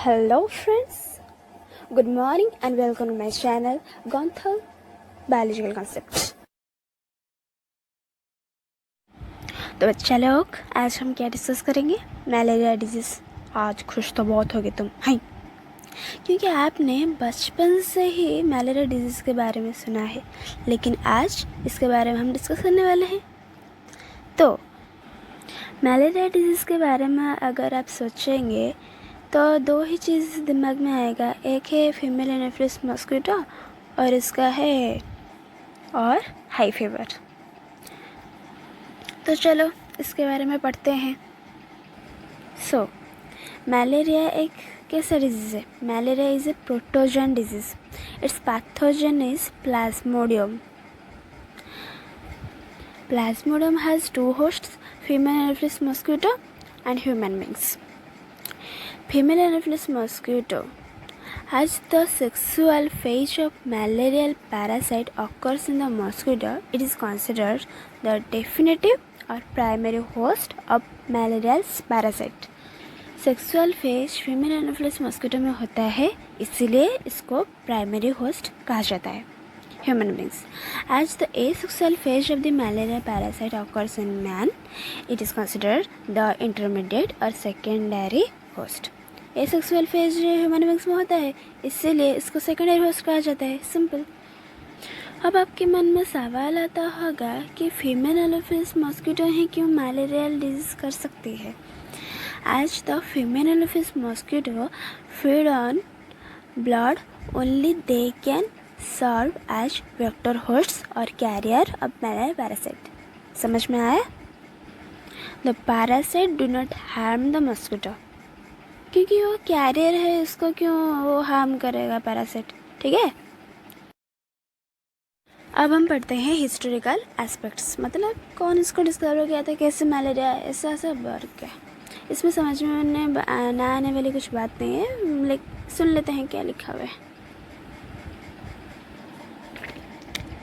Hello friends, good morning and welcome to my channel Gonthal Biological Concept। तो बच्चा लोग आज हम क्या डिस्कस करेंगे? Malaria disease. आज खुश तो बहुत होगे तुम, हैं? क्योंकि आपने बचपन से ही मलेरिया डिजीज़ के बारे में सुना है, लेकिन आज इसके बारे में हम डिस्कस करने वाले हैं। तो मलेरिया डिजीज़ के बारे में अगर आप सोचेंगे तो दो ही चीज़ दिमाग में आएगा। एक है फीमेल एनाफिलिस मॉस्किटो और इसका है और हाई फीवर। तो चलो इसके बारे में पढ़ते हैं। मलेरिया एक कैसा डिजीज़ है? Malaria is a प्रोटोजन disease. It's pathogen is Plasmodium. Plasmodium has two hosts, female Anopheles mosquito and human beings. Female Anopheles mosquito as the sexual phase of malarial parasite occurs in the mosquito, it is considered the definitive or primary host of malarial parasite. Sexual phase female Anopheles mosquito में होता है, इसीलिए इसको primary host कहा जाता है। Human beings. As the asexual phase of the malaria parasite occurs in man, it is considered the intermediate or secondary host. Asexual phase human beings में होता है, इसीलिए इसको सेकेंडरी होस्ट कहा जाता है। सिंपल। अब आपके मन में सवाल आता होगा कि फीमेल एनाफिलिस मॉस्किटो ही क्यों मलेरियल डिजीज कर सकती है? As the female Anopheles mosquito feed on blood, only they can serve as vector hosts or carrier of malaria parasite. समझ में आया? The parasite do not harm the mosquito. क्योंकि वो career है, उसको क्यों वो हार्म करेगा पैरासाइट? ठीक है। अब हम पढ़ते हैं हिस्टोरिकल एस्पेक्ट्स, मतलब कौन इसको डिस्कवर किया था, कैसे मलेरिया ऐसा सब वर्क है। इसमें समझ में ना आने वाली कुछ बात नहीं है, लेकिन सुन लेते हैं क्या लिखा हुआ है।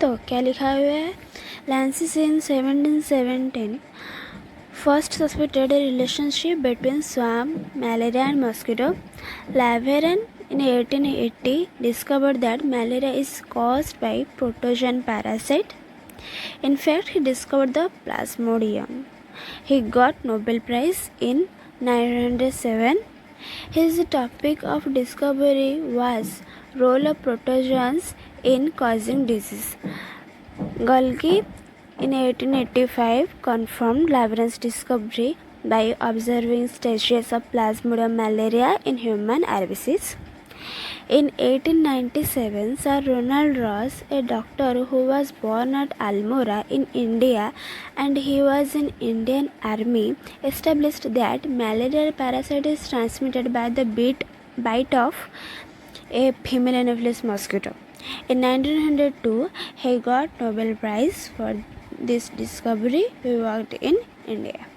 तो क्या लिखा हुआ है? Lancis in 1717 first suspected a relationship between swamp, malaria and mosquito. Laveran in 1880 discovered that malaria is caused by protozoan parasite. In fact, he discovered the Plasmodium. He got Nobel Prize in 1907. His topic of discovery was role of protozoans in causing disease. Golgi in 1885 confirmed Laveran's discovery by observing stages of Plasmodium malaria in human RBCs. In 1897, Sir Ronald Ross, a doctor who was born at Almora in India and he was in Indian Army, established that malarial parasite is transmitted by the bite of a female Anopheles mosquito. In 1902, he got Nobel Prize for this discovery. He worked in India.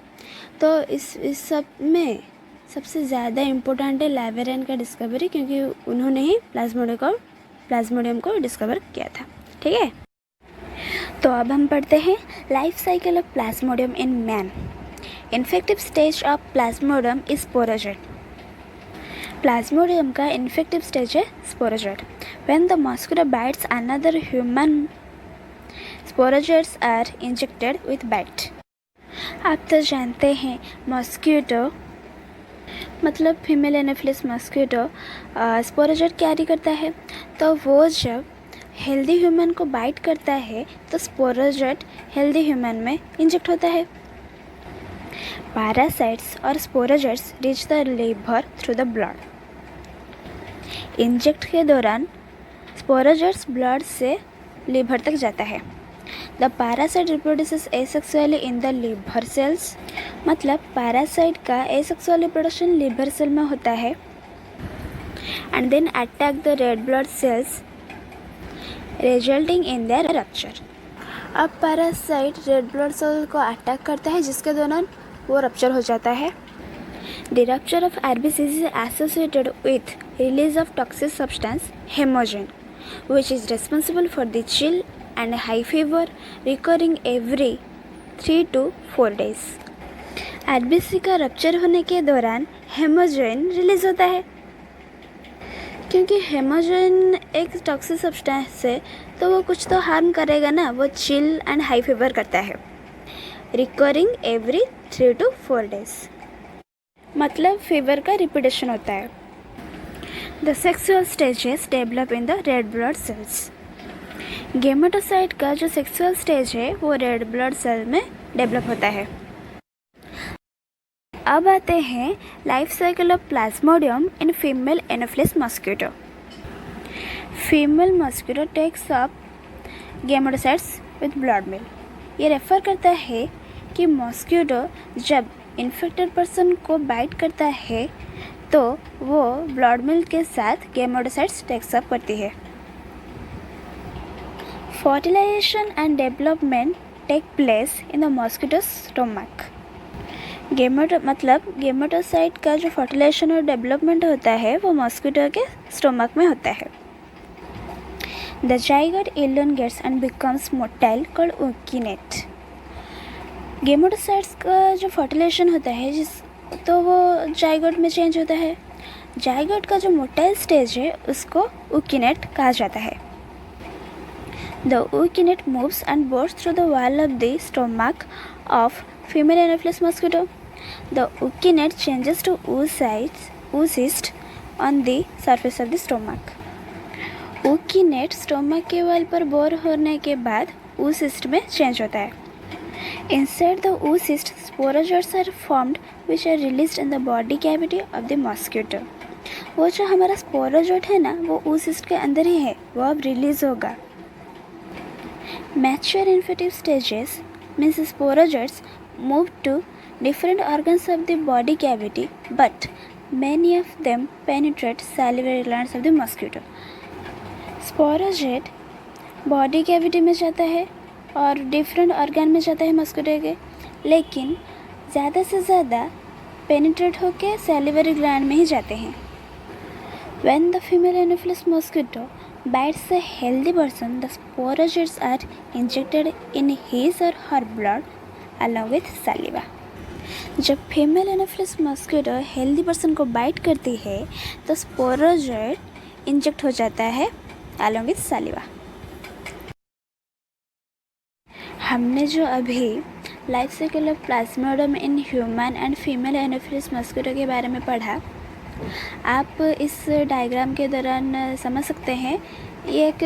तो इस सब में सबसे ज़्यादा important है लावेरन का discovery, क्योंकि उन्होंने ही प्लाज्मोडियम को डिस्कवर किया था। ठीक है। तो अब हम पढ़ते हैं life cycle of Plasmodium in man. Infective stage of Plasmodium is sporozoite. Plasmodium का इन्फेक्टिव स्टेज है sporozoite. When the mosquito bites another human, sporozoids are injected with bite. आप तो जानते हैं मॉस्किटो मतलब female Anopheles mosquito sporozoite carry करता है। तो वो जब हेल्दी ह्यूमन को बाइट करता है तो स्पोरोजोइड हेल्दी ह्यूमन में इंजेक्ट होता है। पैरासाइट्स और sporozoites reach the liver through the blood. Inject के दौरान स्पोरोजोइड्स ब्लड से लिवर तक जाता है। The parasite reproduces asexually in the liver cells, मतलब पैरासाइट का एसेक्सुअल रिप्रोडक्शन लिवर सेल में होता है and then attack the red blood cells resulting in their rupture. अब पैरासाइट रेड ब्लड सेल को अटैक करता है, जिसके दौरान वो रप्चर हो जाता है। The rupture of RBCs is associated with release of toxic substance hemogen, which is responsible for the chill and high fever recurring every 3 to 4 days. RBC का रप्चर होने के दौरान हेमोजेन रिलीज होता है, क्योंकि हेमोजन एक टॉक्सिक सब्सटेंस है तो वो कुछ तो हार्म करेगा ना. वो चिल एंड हाई फीवर करता है, रिकरिंग एवरी 3 to 4 days. मतलब फीवर का रिपीटेशन होता है. The sexual stages develop in the red blood cells. Gametocyte का जो सेक्सुअल स्टेज है वो रेड ब्लड सेल में डेवलप होता है. अब आते हैं life cycle of Plasmodium in female Anopheles mosquito. Female mosquito takes up gametocytes with blood milk. ये रेफर करता है कि मॉस्किटो जब इन्फेक्टेड पर्सन को बाइट करता है तो वो ब्लड मिल्क के साथ गेमेटोसाइट्स टेक्स अप करती है. Fertilization and development take place in the mosquito stomach. Gametocyte का जो फर्टिलाइजेशन और डेवलपमेंट होता है वो मॉस्किटो के स्टोमक में होता है. The zygote elongates and becomes motile called ookinete. Gametocytes का जो फर्टिलाइजेशन होता है तो वो जाइगोट में चेंज होता है. जाइगोट का जो मोटाइल स्टेज है उसको ookinete कहा जाता है. The ookinete moves and bores through the wall of the stomach of female Anopheles mosquito. The ookinete changes to oocyst on the surface of the stomach. ookinete stomach के वाल पर bore होने के बाद oocyst में चेंज होता है. Inside the oocyst, sporozoites are formed which are released in the body cavity of the mosquito. वो जो हमारा स्पोरोजोइट है ना वो oocyst के अंदर ही है, वो अब रिलीज होगा. Mature infective stages means sporozoites move to different organs of the body cavity, but many of them penetrate salivary glands of the mosquito. स्पोरोजेट body cavity में जाता है और डिफरेंट ऑर्गन में जाता है मस्किटो के, लेकिन ज़्यादा से ज़्यादा पेनिट्रेट होकर सैलिवरी ग्लैंड में ही जाते हैं. When the female Anopheles mosquito bites a healthy person, the sporozoites are injected in his or her blood along with saliva. जब female Anopheles mosquito healthy person को बाइट करती है तो स्पोरोजोइट इंजेक्ट हो जाता है along with saliva. हमने जो अभी life cycle of Plasmodium in human and female Anopheles mosquito के बारे में पढ़ा, आप इस डायग्राम के दौरान समझ सकते हैं. ये एक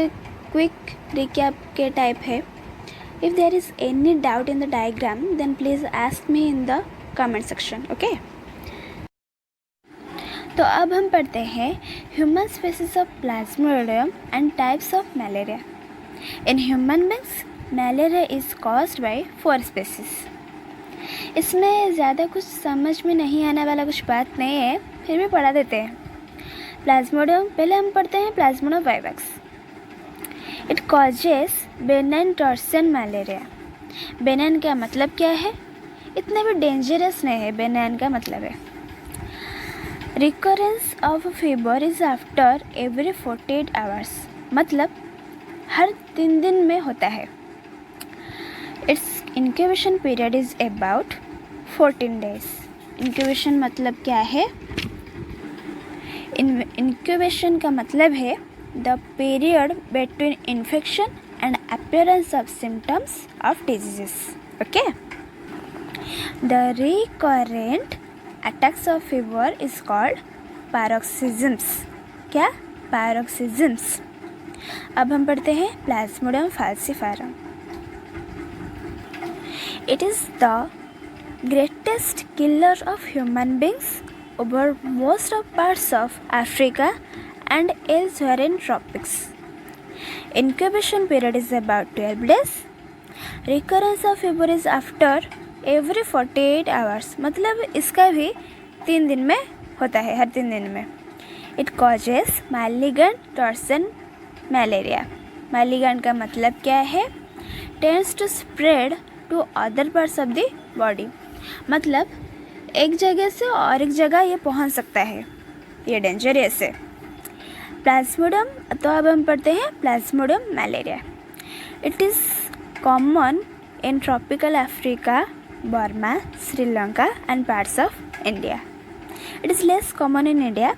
क्विक रिकैप के टाइप है. If there is any doubt in the diagram then please ask me in the comment section. Okay, तो अब हम पढ़ते हैं human species of Plasmodium and types of malaria. In human beings malaria is caused by 4 species. इसमें ज़्यादा कुछ समझ में नहीं आने वाला कुछ बात नहीं है, फिर भी पढ़ा देते हैं. प्लाज्मोडियम, पहले हम पढ़ते हैं Plasmodium vivax. It causes benign torsion malaria. Benign का मतलब क्या है? इतना भी डेंजरस नहीं है, बेनाइन का मतलब है recurrence of fever is after every 48 hours. मतलब हर 3 दिन में होता है. It's incubation period is about 14 days. Incubation मतलब क्या है? इंक्यूबेशन का मतलब है the period between infection and appearance of symptoms of diseases. Okay, the recurrent attacks of fever is called पैरोक्सिज्म्स. क्या? पैरोक्सिज्म्स. अब हम पढ़ते हैं Plasmodium फाल्सिफेरम. It is the greatest killer of human beings over most of parts of Africa and elsewhere in tropics. Incubation period is about 12 days. Recurrence of fever is after every 48 hours. मतलब इसका भी 3 दिन में होता है, हर 3 दिन में. It causes malignant torsion malaria. Malignant का मतलब क्या है? Tends to spread to other parts of the body. मतलब एक जगह से और एक जगह ये पहुंच सकता है, ये डेंजरस है. प्लाज्मोडियम, तो अब हम पढ़ते हैं Plasmodium malaria. It is common in tropical Africa, Burma, Sri Lanka and parts of India. It is less common in India.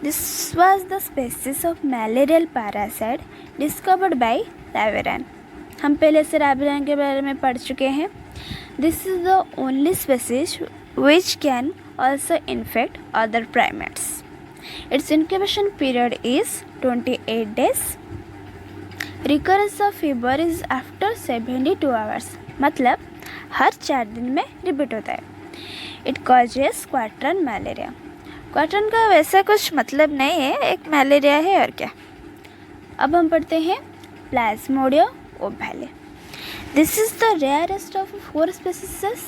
This was the species of malarial parasite discovered by Raveran. हम पहले से रावेरन के बारे में पढ़ चुके हैं. This is the only species which can also infect other primates. Its incubation period is 28 days. Recurrence of fever is after 72 hours. मतलब हर 4 दिन में रिपीट होता है. It causes क्वार्टरन malaria. क्वार्टरन का वैसा कुछ मतलब नहीं है, एक मलेरिया है और क्या. अब हम पढ़ते हैं Plasmodium ओवैले. This is the rarest of 4 species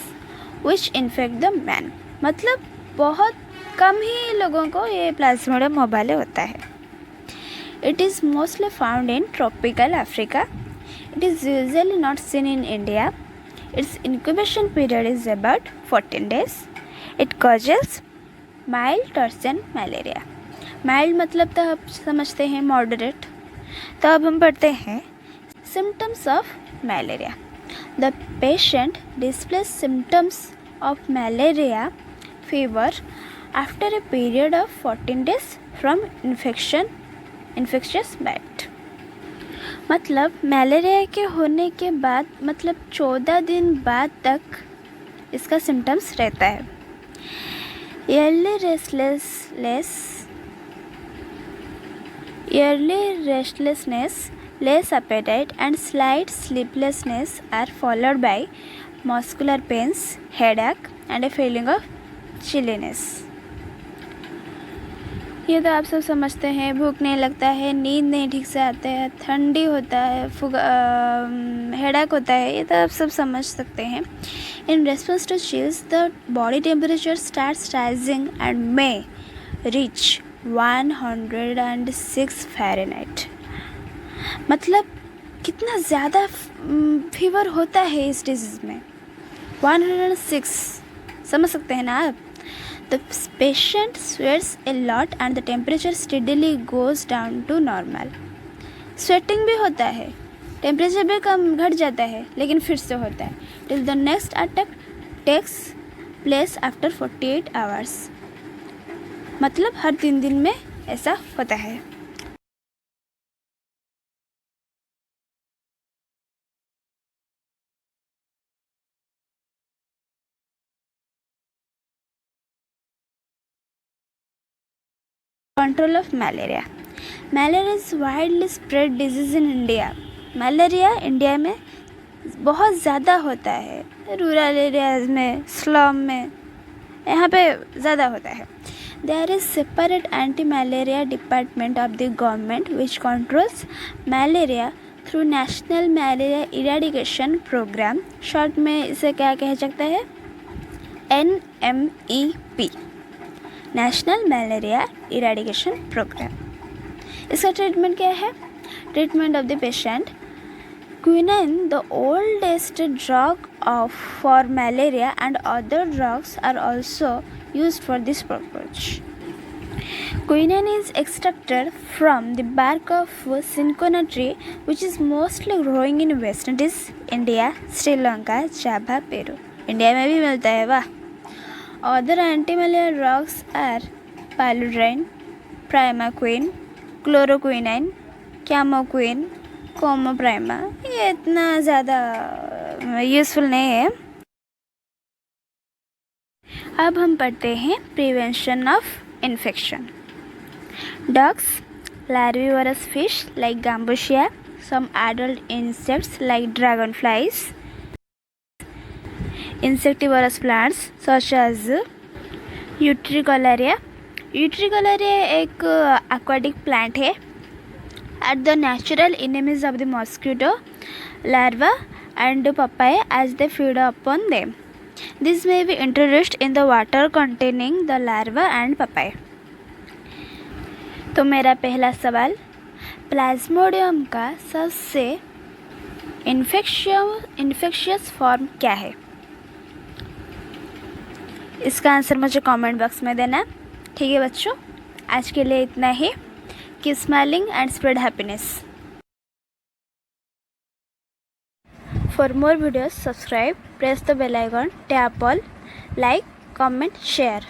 which infect the man. मतलब बहुत कम ही लोगों को ये प्लाज्मोडियम ओवैले होता है. It is mostly found in tropical Africa. It is usually not seen in India. It's incubation period is about 14 days. It causes mild टर्सन malaria. Mild मतलब तो आप समझते हैं मॉडरेट. तो अब हम पढ़ते हैं symptoms of malaria. The patient displays symptoms of malaria fever after a period of 14 days from infectious bite. मतलब मलेरिया के होने के बाद मतलब 14 दिन बाद तक इसका सिम्टम्स रहता है. Early restlessness, less appetite and slight sleeplessness are followed by muscular pains, headache and a feeling of chilliness. ये तो आप सब समझते हैं. भूख नहीं लगता है, नींद नहीं ठीक से आते हैं, ठंडी होता है, हेडेक होता है. ये तो आप सब समझ सकते हैं. In response to chills, the body temperature starts rising and may reach 106 Fahrenheit. मतलब कितना ज़्यादा फीवर होता है इस डिजीज़ में. 106 समझ सकते हैं ना आप. The patient sweats a lot and the temperature steadily goes down to normal. Sweating भी होता है, टेम्परेचर भी कम घट जाता है लेकिन फिर से होता है. Till the next attack takes place after 48 hours. मतलब हर 3 दिन में ऐसा होता है. Control of malaria. Malaria is widely spread disease in India. Malaria India में बहुत ज़्यादा होता है. रूरल एरियाज़ में, स्लम में, यहाँ पे ज़्यादा होता है. There is separate anti-malaria department of the government which controls malaria through National Malaria Eradication Program. Short में इसे क्या कह सकता है? NMEP, national malaria eradication program. इसका ट्रीटमेंट क्या है? Treatment of the patient. Quinine, the oldest drug for malaria and other drugs are also used for this purpose. Quinine is extracted from the bark of cinchona tree which is mostly growing in West Indies, India, Sri Lanka, Java, Peru. India में भी मिलता है. वाह. Other anti-malaria drugs are Paludrine, Primaquine, Chloroquine, Camoquine, कोमोप्राइमा. ये इतना ज़्यादा useful नहीं है. अब हम पढ़ते हैं prevention of infection. Ducks, larvivorous fish like Gambusia, some adult insects like dragonflies, insectivorous plants such as Utricularia. Utricularia एक aquatic plant है. Are the natural enemies of the mosquito larva and pupae as they feed upon them. This may be introduced in the water containing the larva and pupae. तो मेरा पहला सवाल, Plasmodium का सबसे infectious form क्या है? इसका आंसर मुझे कमेंट बॉक्स में देना. ठीक है बच्चों, आज के लिए इतना ही. Keep smiling and spread happiness. For more videos, subscribe, press the bell icon, tap all, like, comment, share.